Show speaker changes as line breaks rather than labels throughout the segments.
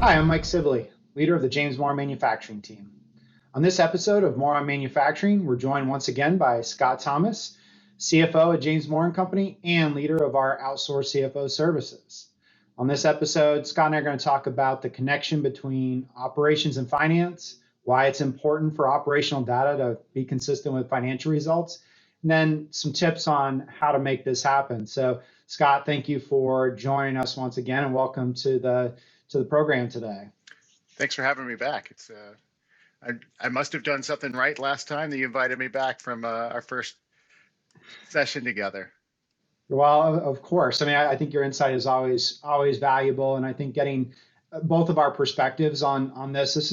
Hi, I'm Mike Sibley, leader of the James Moore Manufacturing team. On this episode of More on Manufacturing, we're joined once again by Scott Thomas, CFO at James Moore & Company and leader of our outsourced CFO services. On this episode, Scott and I are going to talk about the connection between operations and finance, why it's important for operational data to be consistent with financial results, and then some tips on how to make this happen. So, Scott, thank you for joining us once again, and welcome to the program today.
Thanks for having me back. I must have done something right last time that you invited me back from our first session together.
Well, of course. I mean, I think your insight is always valuable, and I think getting both of our perspectives on this is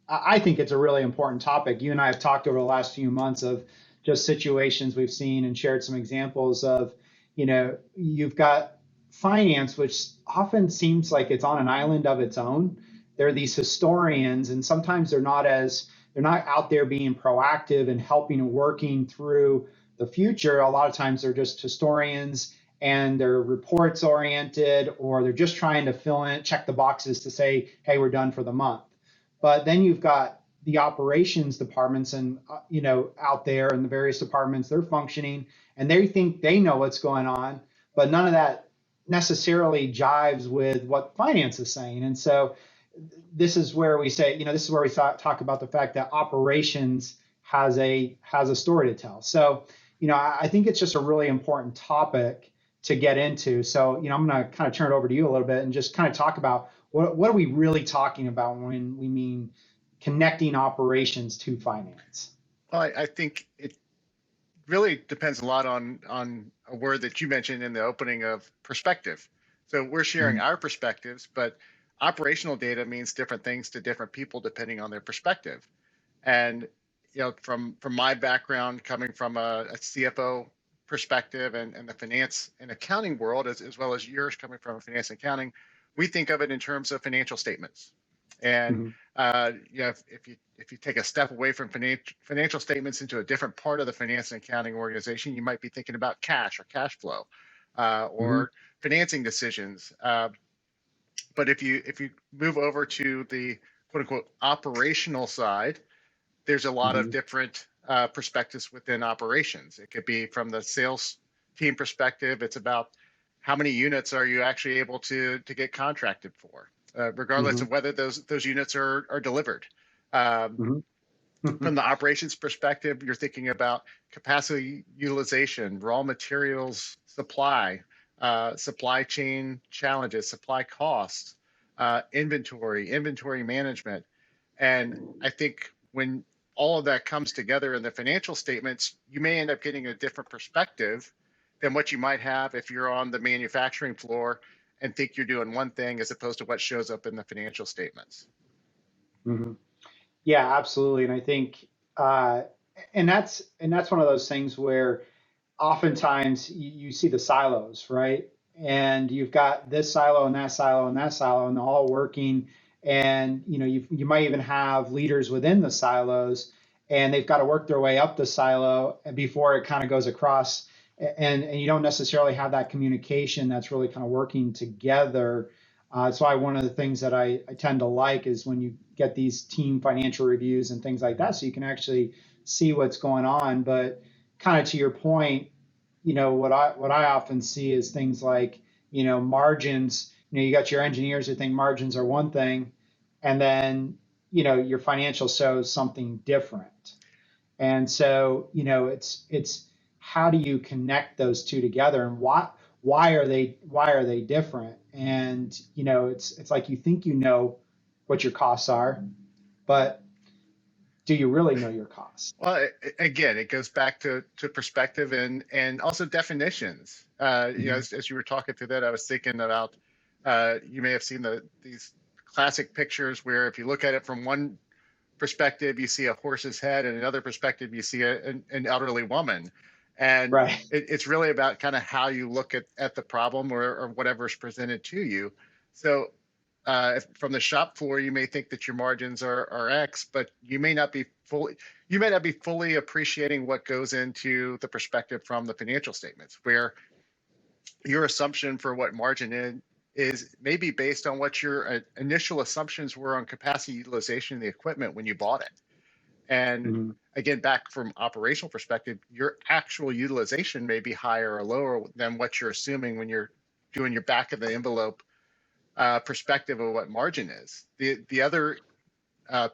I think it's a really important topic. You and I have talked over the last few months of just situations we've seen and shared some examples of, you've got finance, which often seems like it's on an island of its own. There are these historians, and sometimes they're not out there being proactive and helping and working through the future. A lot of times they're just historians and they're reports oriented, or they're just trying to fill in, check the boxes to say, hey, we're done for the month. But then you've got the operations departments and, out there in the various departments, they're functioning and they think they know what's going on, but none of that necessarily jives with what finance is saying. And so this is where we say, this is where we talk about the fact that operations has a story to tell. So, I think it's just a really important topic to get into. So, I'm going to kind of turn it over to you a little bit and just kind of talk about what are we really talking about when we mean connecting operations to finance?
Well, I think it really depends a lot on a word that you mentioned in the opening of perspective. So we're sharing our perspectives, but operational data means different things to different people depending on their perspective. And from my background, coming from a CFO perspective and the finance and accounting world, as well as yours coming from finance and accounting, we think of it in terms of financial statements. And if you take a step away from financial statements into a different part of the finance and accounting organization, you might be thinking about cash or cash flow or financing decisions. But if you move over to the quote unquote operational side, there's a lot of different perspectives within operations. It could be from the sales team perspective. It's about how many units are you actually able to get contracted for, regardless of whether those units are delivered. From the operations perspective, you're thinking about capacity utilization, raw materials supply, supply chain challenges, supply costs, inventory management. And I think when all of that comes together in the financial statements, you may end up getting a different perspective than what you might have if you're on the manufacturing floor and think you're doing one thing as opposed to what shows up in the financial statements.
Yeah, absolutely. And I think, and that's one of those things where oftentimes you see the silos, right? And you've got this silo and that silo and that silo, and they're all working. And you might even have leaders within the silos, and they've got to work their way up the silo before it kind of goes across. And you don't necessarily have that communication that's really kind of working together. That's why one of the things that I tend to like is when you get these team financial reviews and things like that, so you can actually see what's going on. But kind of to your point, what I often see is things like, margins. You got your engineers who think margins are one thing, and then, your financial shows something different. And so, it's how do you connect those two together, and why are they different? And it's like you think what your costs are, but do you really know your costs?
Well, again, it goes back to perspective and also definitions. As you were talking through that, I was thinking about you may have seen these classic pictures where if you look at it from one perspective, you see a horse's head, and another perspective, you see an elderly woman. And
right.
It's really about kind of how you look at the problem or whatever's presented to you. So from the shop floor, you may think that your margins are X, but you may not be fully appreciating what goes into the perspective from the financial statements, where your assumption for what margin is maybe based on what your initial assumptions were on capacity utilization of the equipment when you bought it. And
Mm-hmm.
again, back from operational perspective, your actual utilization may be higher or lower than what you're assuming when you're doing your back of the envelope perspective of what margin is. The other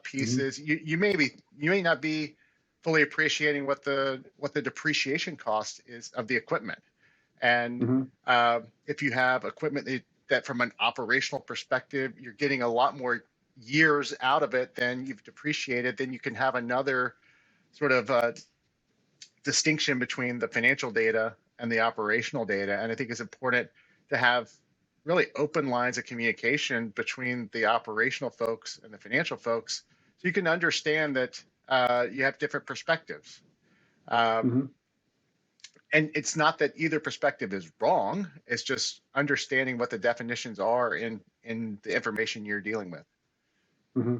piece
Mm-hmm.
is you may not be fully appreciating what the depreciation cost is of the equipment. And
Mm-hmm.
if you have equipment that from an operational perspective, you're getting a lot more years out of it than you've depreciated, then you can have another sort of distinction between the financial data and the operational data. And I think it's important to have really open lines of communication between the operational folks and the financial folks so you can understand that you have different perspectives. Um,
Mm-hmm.
and it's not that either perspective is wrong. It's just understanding what the definitions are in the information you're dealing with.
Mm-hmm.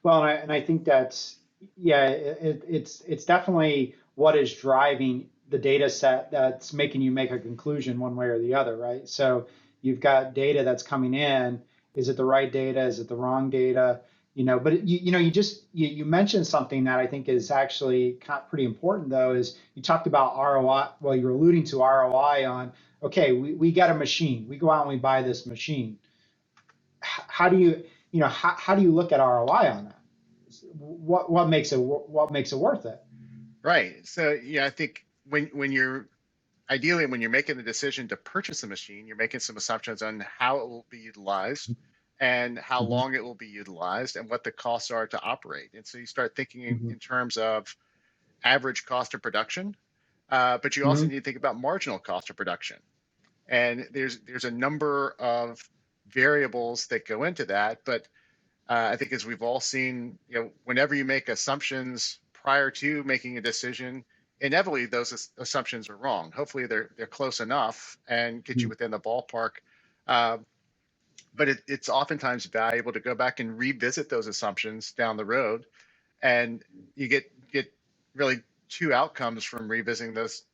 Well, and I think that's, yeah, it's definitely what is driving the data set that's making you make a conclusion one way or the other, right? So you've got data that's coming in. Is it the right data? Is it the wrong data? But you mentioned something that I think is actually pretty important though, is you talked about ROI. Well, you're alluding to ROI on, okay, we get a machine. We go out and we buy this machine. How do how do you look at ROI on that? What makes it worth it?
Right. So yeah, I think when you're ideally when you're making the decision to purchase a machine, you're making some assumptions on how it will be utilized and how
Mm-hmm.
long it will be utilized and what the costs are to operate. And so you start thinking
Mm-hmm.
in terms of average cost of production, but you also
Mm-hmm.
need to think about marginal cost of production. And there's a number of variables that go into that, but I think as we've all seen, whenever you make assumptions prior to making a decision, inevitably those assumptions are wrong. Hopefully they're close enough and get you within the ballpark. Uh, but it's oftentimes valuable to go back and revisit those assumptions down the road, and you get really two outcomes from revisiting those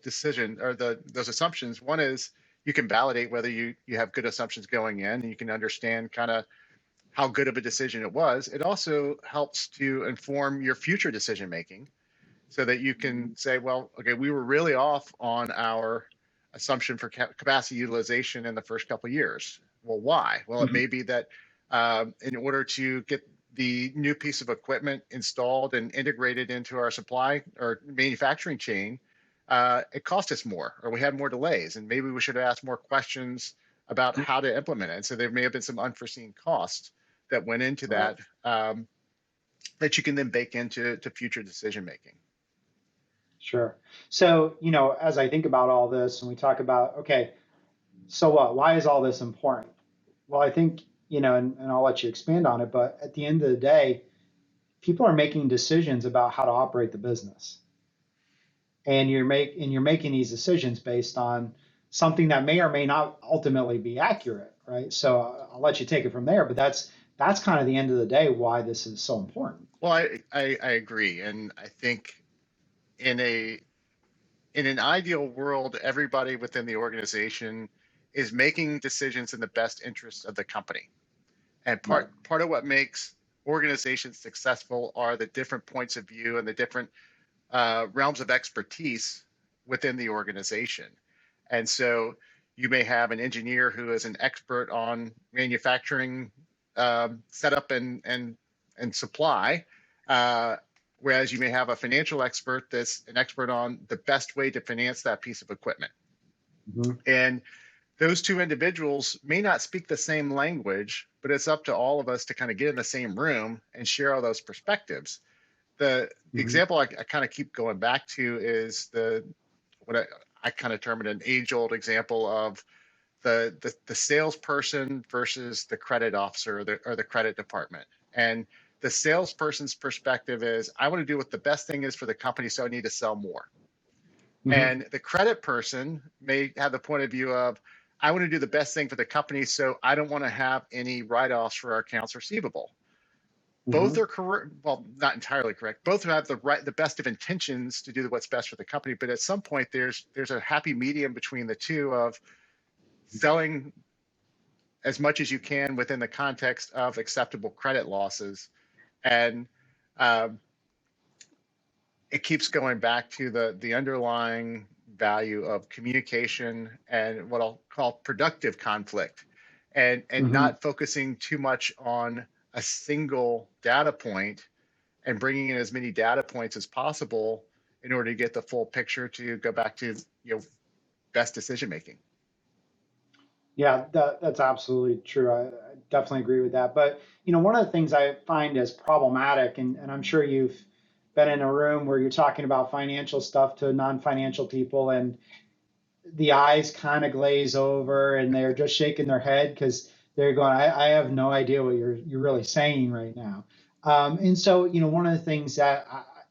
decision or those assumptions. One is you can validate whether you have good assumptions going in, and you can understand kind of how good of a decision it was. It also helps to inform your future decision making so that you can say, well, okay, we were really off on our assumption for capacity utilization in the first couple of years. Well, why? Well, it
Mm-hmm.
may be that in order to get the new piece of equipment installed and integrated into our supply or manufacturing chain, it cost us more, or we had more delays, and maybe we should have asked more questions about how to implement it. And so there may have been some unforeseen costs that went into
Right.
that that you can then bake into future decision making.
Sure. So, as I think about all this and we talk about, okay, so what? Why is all this important? Well, I think, and I'll let you expand on it, but at the end of the day, people are making decisions about how to operate the business. And you're making these decisions based on something that may or may not ultimately be accurate, right? So I'll let you take it from there, but that's kind of the end of the day why this is so important.
Well, I agree, and I think in an ideal world, everybody within the organization is making decisions in the best interest of the company. And
Right.
part of what makes organizations successful are the different points of view and the different realms of expertise within the organization. And so you may have an engineer who is an expert on manufacturing setup and supply, uh, whereas you may have a financial expert that's an expert on the best way to finance that piece of equipment.
Mm-hmm.
And those two individuals may not speak the same language, but it's up to all of us to kind of get in the same room and share all those perspectives. The
Mm-hmm.
example I kind of keep going back to is what I kind of term it an age-old example of the salesperson versus the credit officer or the credit department. And the salesperson's perspective is, I want to do what the best thing is for the company, so I need to sell more.
Mm-hmm.
And the credit person may have the point of view of, I want to do the best thing for the company, so I don't want to have any write-offs for our accounts receivable.
Mm-hmm.
Both are correct. Well, not entirely correct. Both have the best of intentions to do what's best for the company. But at some point, there's a happy medium between the two of selling as much as you can within the context of acceptable credit losses. And it keeps going back to the underlying value of communication and what I'll call productive conflict, and
Hmm.
not focusing too much on a single data point and bringing in as many data points as possible in order to get the full picture to go back to best decision making.
Yeah, that's absolutely true. I definitely agree with that. But one of the things I find as problematic, and I'm sure you've been in a room where you're talking about financial stuff to non-financial people, and the eyes kind of glaze over, and they're just shaking their head because they're going, I have no idea what you're really saying right now. And so, one of the things that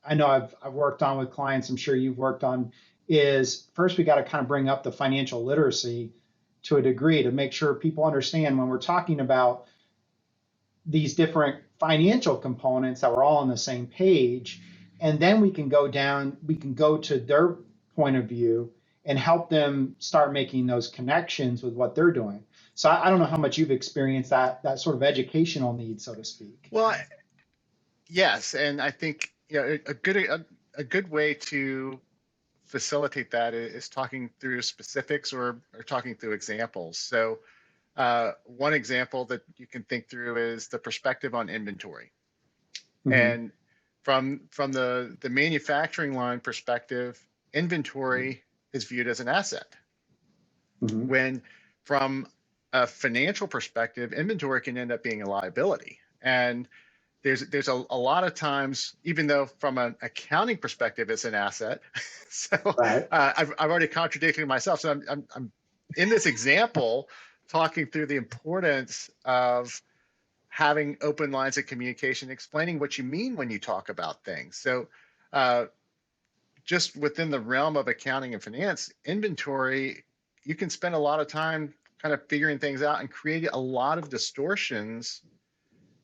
I know I've worked on with clients, I'm sure you've worked on, is first we got to kind of bring up the financial literacy to a degree to make sure people understand when we're talking about these different financial components that we're all on the same page. And then we can go to their point of view and help them start making those connections with what they're doing. So I don't know how much you've experienced that sort of educational need, so to speak.
Well, yes, and I think a good way to facilitate that is talking through specifics or talking through examples. So one example that you can think through is the perspective on inventory.
Mm-hmm.
And from the manufacturing line perspective, inventory is viewed as an asset.
Mm-hmm.
When from a financial perspective, inventory can end up being a liability. And there's a lot of times, even though from an accounting perspective it's an asset. So
Right.
I've already contradicted myself. So I'm in this example talking through the importance of having open lines of communication, explaining what you mean when you talk about things. So uh, just within the realm of accounting and finance, inventory, you can spend a lot of time kind of figuring things out and create a lot of distortions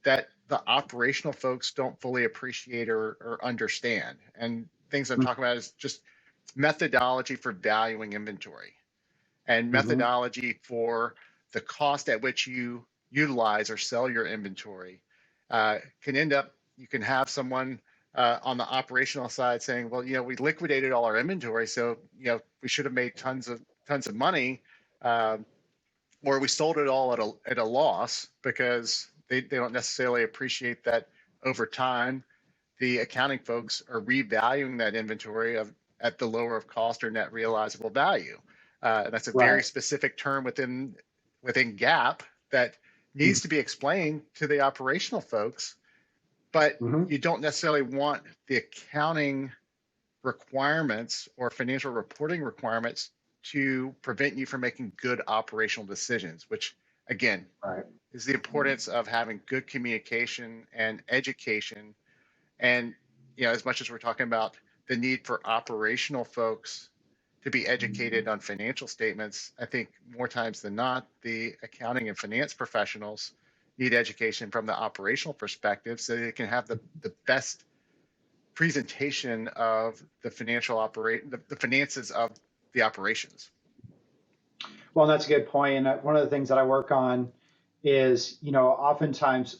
that the operational folks don't fully appreciate or understand. And things I'm talking about is just methodology for valuing inventory and
Mm-hmm.
methodology for the cost at which you utilize or sell your inventory. Can end up, you can have someone on the operational side saying, well, we liquidated all our inventory, so we should have made tons of money, uh, or we sold it all at a loss, because they don't necessarily appreciate that over time the accounting folks are revaluing that inventory at the lower of cost or net realizable value. That's a very
Right.
specific term within GAAP that needs to be explained to the operational folks, but
Mm-hmm.
you don't necessarily want the accounting requirements or financial reporting requirements to prevent you from making good operational decisions, which again
Right.
is the importance of having good communication and education. And as much as we're talking about the need for operational folks to be educated on financial statements, I think more times than not, the accounting and finance professionals need education from the operational perspective so they can have the best presentation of the finances of the operations.
Well, that's a good point. And one of the things that I work on is, oftentimes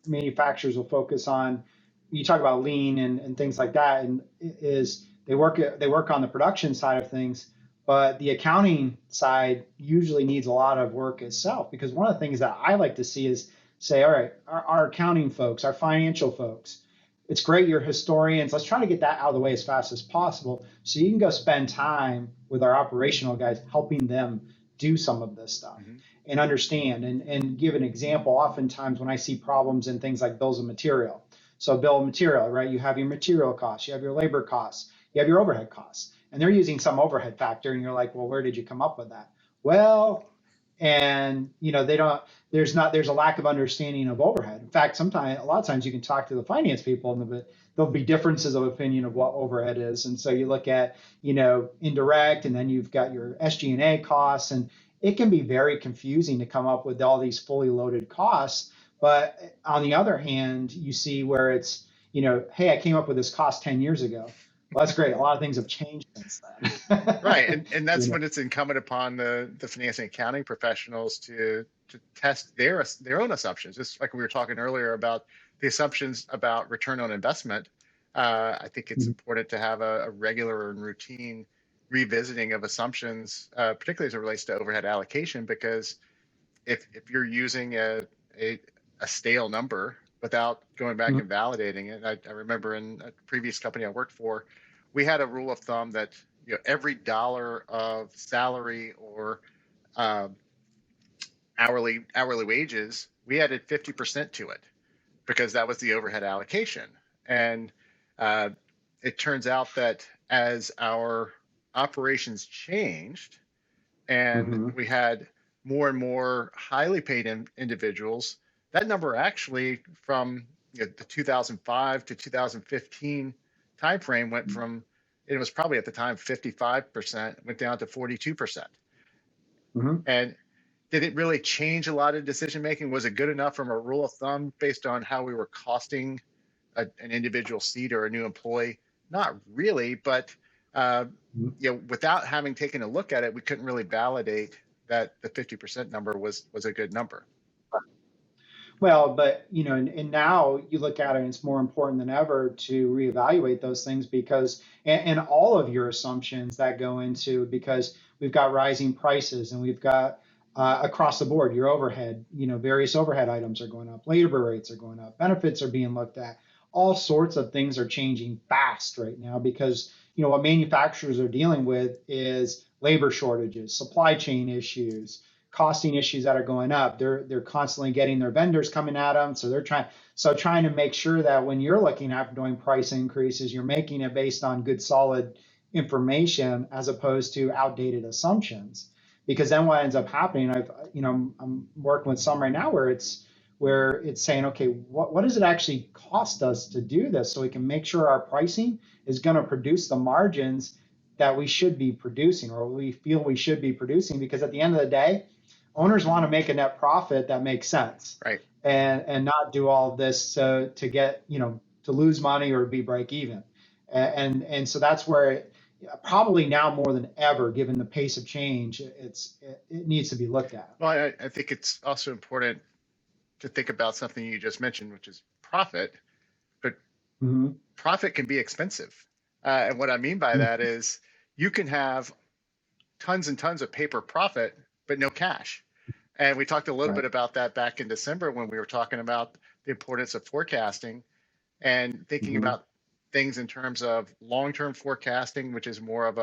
manufacturers will focus on, you talk about lean and things like that, and is they work on the production side of things, but the accounting side usually needs a lot of work itself. Because one of the things that I like to see is say, all right, our accounting folks, our financial folks, it's great you're historians. Let's try to get that out of the way as fast as possible so you can go spend time with our operational guys helping them do some of this stuff
Mm-hmm.
and understand and give an example. Oftentimes when I see problems in things like bills of material, so bill of material, right, you have your material costs, you have your labor costs, you have your overhead costs, and they're using some overhead factor, and you're like, well, where did you come up with that? Well, and they don't, there's a lack of understanding of overhead. In fact, sometimes, a lot of times, you can talk to the finance people and there'll be differences of opinion of what overhead is. And so you look at indirect, and then you've got your SG&A costs, and it can be very confusing to come up with all these fully loaded costs. But on the other hand, you see where it's, hey, I came up with this cost 10 years ago. Well, that's great. A lot of things have changed since then.
Right, and
you
that's
know
when it's incumbent upon the finance and accounting professionals to to test their own assumptions. Just like we were talking earlier about the assumptions about return on investment. I think it's important to have a regular and routine revisiting of assumptions, particularly as it relates to overhead allocation, because if you're using a stale number without going back and validating it, I remember in a previous company I worked for, we had a rule of thumb that every dollar of salary or hourly wages, we added 50% to it because that was the overhead allocation. And it turns out that as our operations changed and we had more and more highly paid individuals, that number actually from the 2005 to 2015 timeframe went from, it was probably at the time 55%, went down to 42%. And did it really change a lot of decision making? Was it good enough from a rule of thumb based on how we were costing an individual seat or a new employee? Not really, but without having taken a look at it, we couldn't really validate that the 50% number was a good number.
Well, but and now you look at it, and it's more important than ever to reevaluate those things because, and all of your assumptions that go into, because we've got rising prices and we've got across the board, your overhead, various overhead items are going up, labor rates are going up, benefits are being looked at, all sorts of things are changing fast right now because what manufacturers are dealing with is labor shortages, supply chain issues, costing issues that are going up. They're constantly getting their vendors coming at them, so they're trying to make sure that when you're looking at doing price increases, you're making it based on good solid information as opposed to outdated assumptions. Because then what ends up happening, I'm working with some right now where it's saying, okay, what does it actually cost us to do this so we can make sure our pricing is going to produce the margins that we should be producing or we feel we should be producing, because at the end of the day, owners want to make a net profit that makes sense,
right?
And not do all of this to get to lose money or be break even, and so that's where probably now more than ever, given the pace of change, it needs to be looked at.
Well, I think it's also important to think about something you just mentioned, which is profit. But profit can be expensive. And what I mean by that is you can have tons and tons of paper profit, but no cash. And we talked a little bit about that back in December when we were talking about the importance of forecasting and thinking about things in terms of long-term forecasting, which is more of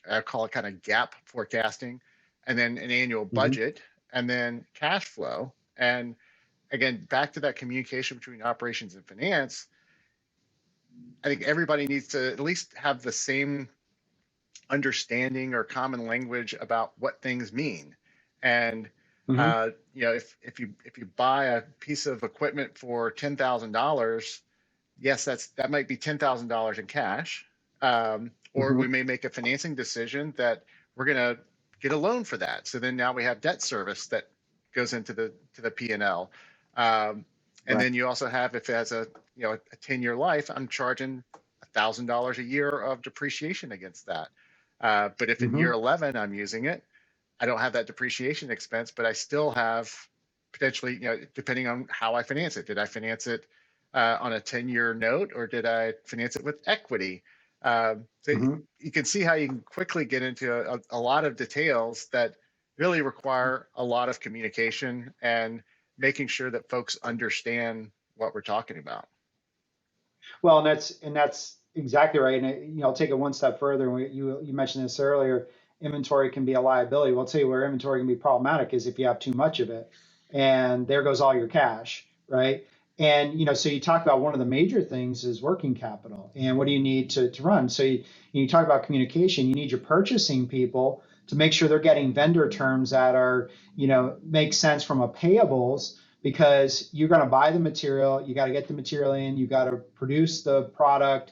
I call it kind of gap forecasting, and then an annual budget, and then cash flow. And again, back to that communication between operations and finance, I think everybody needs to at least have the same understanding or common language about what things mean. And if you buy a piece of equipment for $10,000, yes, that might be $10,000 in cash, or we may make a financing decision that we're going to get a loan for that. So then now we have debt service that goes into the P&L. And then you also have, if it has a 10-year life, I'm charging $1,000 a year of depreciation against that. But if in year 11 I'm using it, I don't have that depreciation expense, but I still have potentially, depending on how I finance it. Did I finance it on a 10-year note, or did I finance it with equity? So you can see how you can quickly get into a lot of details that really require a lot of communication and making sure that folks understand what we're talking about.
Well, and that's exactly right. And I'll take it one step further. You mentioned this earlier. Inventory can be a liability. Well, I'll tell you where inventory can be problematic is if you have too much of it, and there goes all your cash, right? And so you talk about one of the major things is working capital, and what do you need to run? So you talk about communication. You need your purchasing people to make sure they're getting vendor terms that are make sense from a payables, because you're going to buy the material, you got to get the material in, you got to produce the product,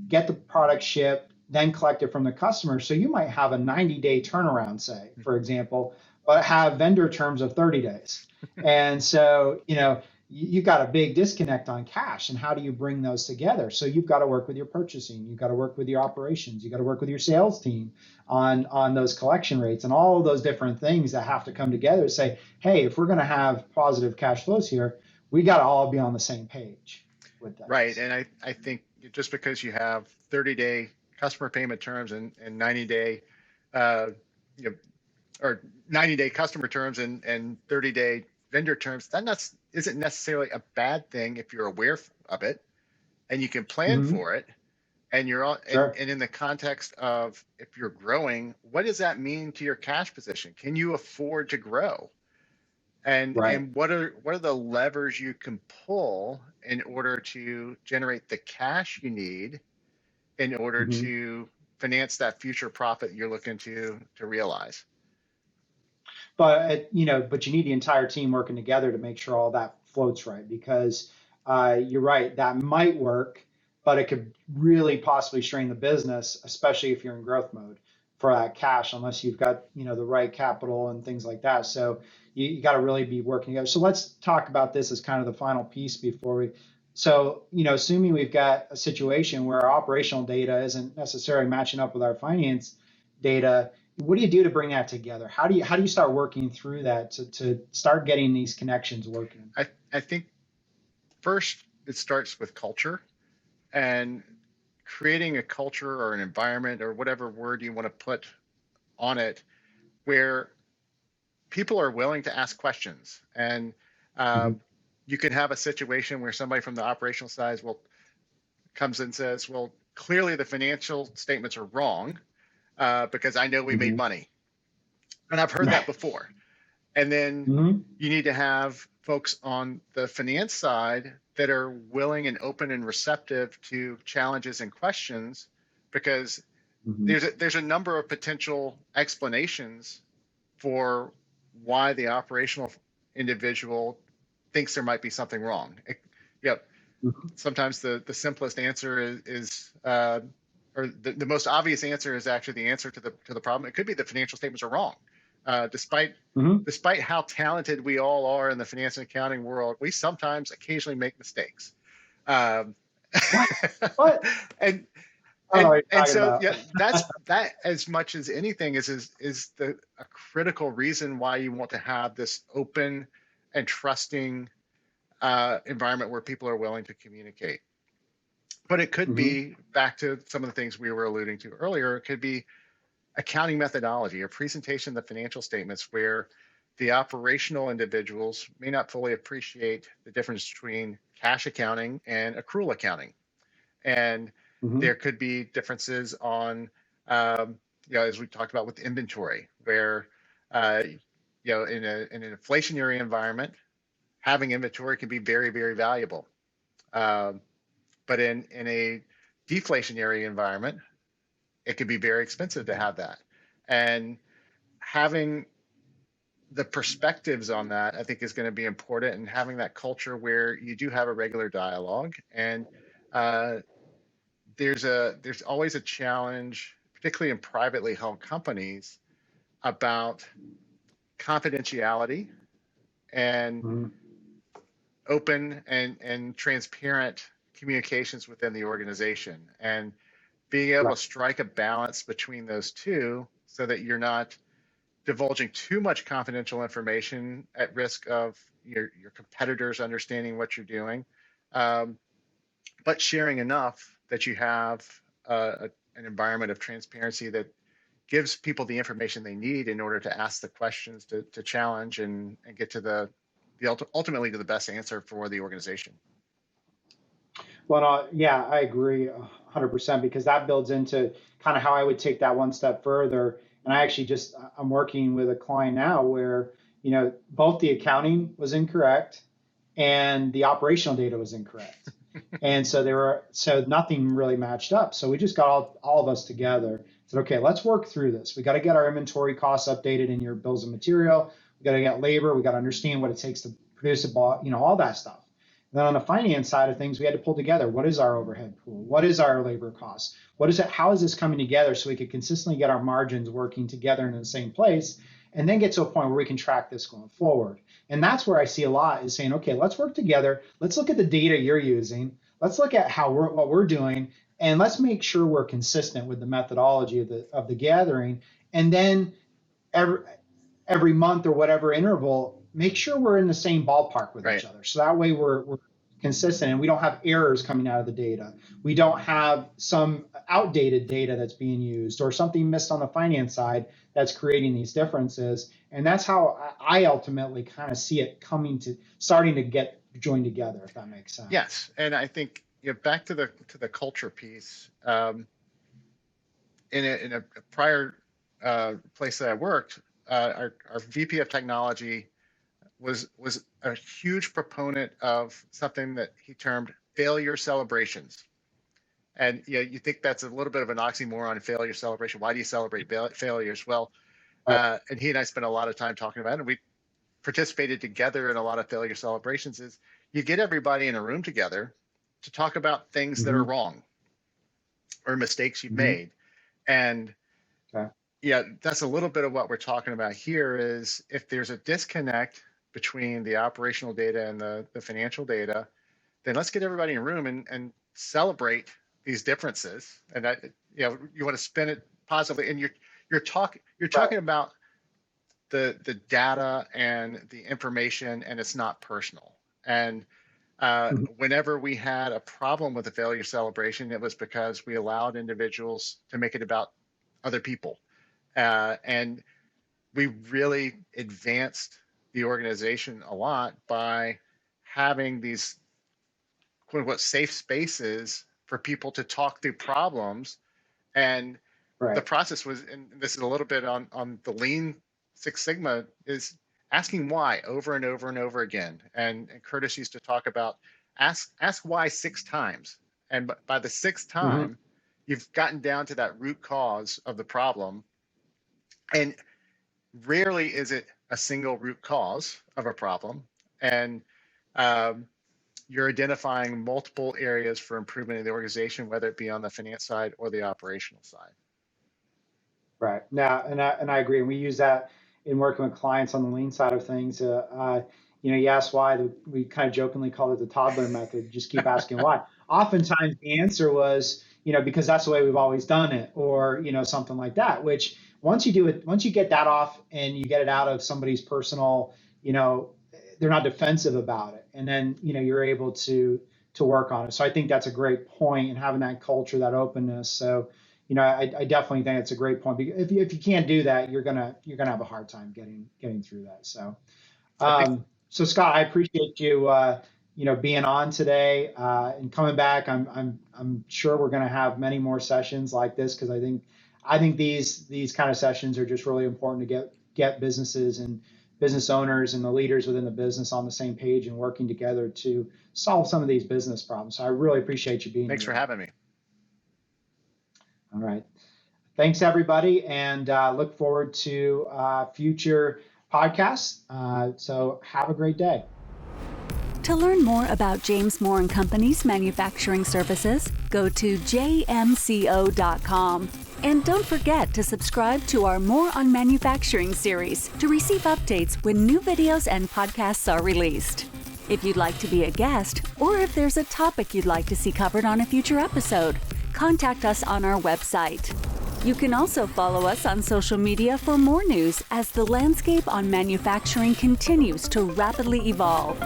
get the product shipped, then collect it from the customer. So you might have a 90-day turnaround, say, for example, but have vendor terms of 30 days. And so, you've got a big disconnect on cash, and how do you bring those together? So you've got to work with your purchasing, you've got to work with your operations, you've got to work with your sales team on those collection rates and all of those different things that have to come together to say, hey, if we're going to have positive cash flows here, we got to all be on the same page with
Right.
this.
And I think just because you have 30-day customer payment terms and 90-day, you know, or 90-day customer terms and 30-day vendor terms, isn't necessarily a bad thing if you're aware of it and you can plan
Mm-hmm.
for it. And you're all,
Sure.
and in the context of if you're growing, what does that mean to your cash position? Can you afford to grow?
Right.
And what are the levers you can pull in order to generate the cash you need in order
Mm-hmm.
to finance that future profit you're looking to realize?
But but you need the entire team working together to make sure all that floats right, because you're right, that might work, but it could really possibly strain the business, especially if you're in growth mode for that cash, unless you've got the right capital and things like that. So you got to really be working together. So let's talk about this as kind of the final piece before we. So assuming we've got a situation where our operational data isn't necessarily matching up with our finance data, what do you do to bring that together? How do you start working through that to start getting these connections working?
I think first it starts with culture and creating a culture or an environment or whatever word you want to put on it where people are willing to ask questions. And
Mm-hmm.
you can have a situation where somebody from the operational side comes and says, well, clearly the financial statements are wrong because I know we made
Mm-hmm.
money. And I've heard that
Right.
before. And then
Mm-hmm.
you need to have folks on the finance side that are willing and open and receptive to challenges and questions, because
Mm-hmm.
there's a number of potential explanations for why the operational individual thinks there might be something wrong. Yeah,
Mm-hmm.
sometimes the simplest answer is or the most obvious answer is actually the answer to the problem. It could be the financial statements are wrong. Despite
Mm-hmm.
despite how talented we all are in the finance and accounting world, we sometimes occasionally make mistakes. Um,
What? What?
and
I don't know what you're
and
talking
so
about.
yeah, that as much as anything is the a critical reason why you want to have this open and trusting environment where people are willing to communicate. But it could
Mm-hmm.
be back to some of the things we were alluding to earlier. It could be accounting methodology or presentation of the financial statements where the operational individuals may not fully appreciate the difference between cash accounting and accrual accounting. And
Mm-hmm.
there could be differences on, as we talked about with inventory, where, in an inflationary environment, having inventory can be very, very valuable. Um, but in a deflationary environment, it can be very expensive to have that. And having the perspectives on that, I think, is going to be important, and having that culture where you do have a regular dialogue. And uh, there's always a challenge, particularly in privately held companies, about confidentiality and
Mm-hmm.
open and transparent communications within the organization, and being able
Right.
to strike a balance between those two so that you're not divulging too much confidential information at risk of your competitors understanding what you're doing, um, but sharing enough that you have an environment of transparency that gives people the information they need in order to ask the questions to challenge and get to ultimately to the best answer for the organization.
Well, no, yeah, I agree 100%, because that builds into kind of how I would take that one step further. And I actually I'm working with a client now where, both the accounting was incorrect and the operational data was incorrect. And so nothing really matched up. So we just got all of us together, said, okay, let's work through this. We got to get our inventory costs updated in your bills of material. We got to get labor. We got to understand what it takes to produce a ball, all that stuff. And then on the finance side of things, we had to pull together, what is our overhead pool? What is our labor costs? What is it? How is this coming together so we could consistently get our margins working together in the same place? and then get to a point where we can track this going forward. And that's where I see a lot is saying, okay, let's work together. Let's look at the data you're using. Let's look at what we're doing, and let's make sure we're consistent with the methodology of the gathering. And then every month or whatever interval, make sure we're in the same ballpark with each other. So that way we're consistent and we don't have errors coming out of the data. We don't have some outdated data that's being used or something missed on the finance side that's creating these differences. And that's how I ultimately kind of see it starting to get joined together, if that makes sense.
Yes. And I think back to the culture piece, in a prior place that I worked, our VP of technology was a huge proponent of something that he termed failure celebrations. And you think that's a little bit of an oxymoron, failure celebration. Why do you celebrate failures? Well, and he and I spent a lot of time talking about it, and we participated together in a lot of failure celebrations. Is you get everybody in a room together to talk about things that are wrong or mistakes you've made. And that's a little bit of what we're talking about here is if there's a disconnect between the operational data and the financial data, then let's get everybody in a room and celebrate these differences. And that, you want to spin it positively. And you're talking about the data and the information, and it's not personal. And whenever we had a problem with a failure celebration, it was because we allowed individuals to make it about other people. And we really advanced the organization a lot by having these quote unquote safe spaces for people to talk through problems. And the process was, and this is a little bit on the Lean Six Sigma, is asking why over and over and over again. And Curtis used to talk about ask why 6 times. And by the 6th time, you've gotten down to that root cause of the problem. And rarely is it a single root cause of a problem. And you're identifying multiple areas for improvement in the organization, whether it be on the finance side or the operational side.
Right. Now, and I agree. And we use that in working with clients on the lean side of things. You ask why, we kind of jokingly call it the toddler method. Just keep asking why. Oftentimes the answer was, because that's the way we've always done it, or, something like that, which once you do it, once you get that off and you get it out of somebody's personal, they're not defensive about it. And then, you're able to work on it. So I think that's a great point, and having that culture, that openness. So, I definitely think it's a great point. If you can't do that, you're gonna have a hard time getting through that. So, so Scott, I appreciate you being on today and coming back. I'm sure we're gonna have many more sessions like this, because I think these kind of sessions are just really important to get businesses and business owners and the leaders within the business on the same page and working together to solve some of these business problems. So I really appreciate you being here.
Thanks for having me.
All right. Thanks, everybody, and look forward to future podcasts. So have a great day.
To learn more about James Moore & Company's manufacturing services, go to jmco.com. And don't forget to subscribe to our More on Manufacturing series to receive updates when new videos and podcasts are released. If you'd like to be a guest, or if there's a topic you'd like to see covered on a future episode, contact us on our website. You can also follow us on social media for more news as the landscape on manufacturing continues to rapidly evolve.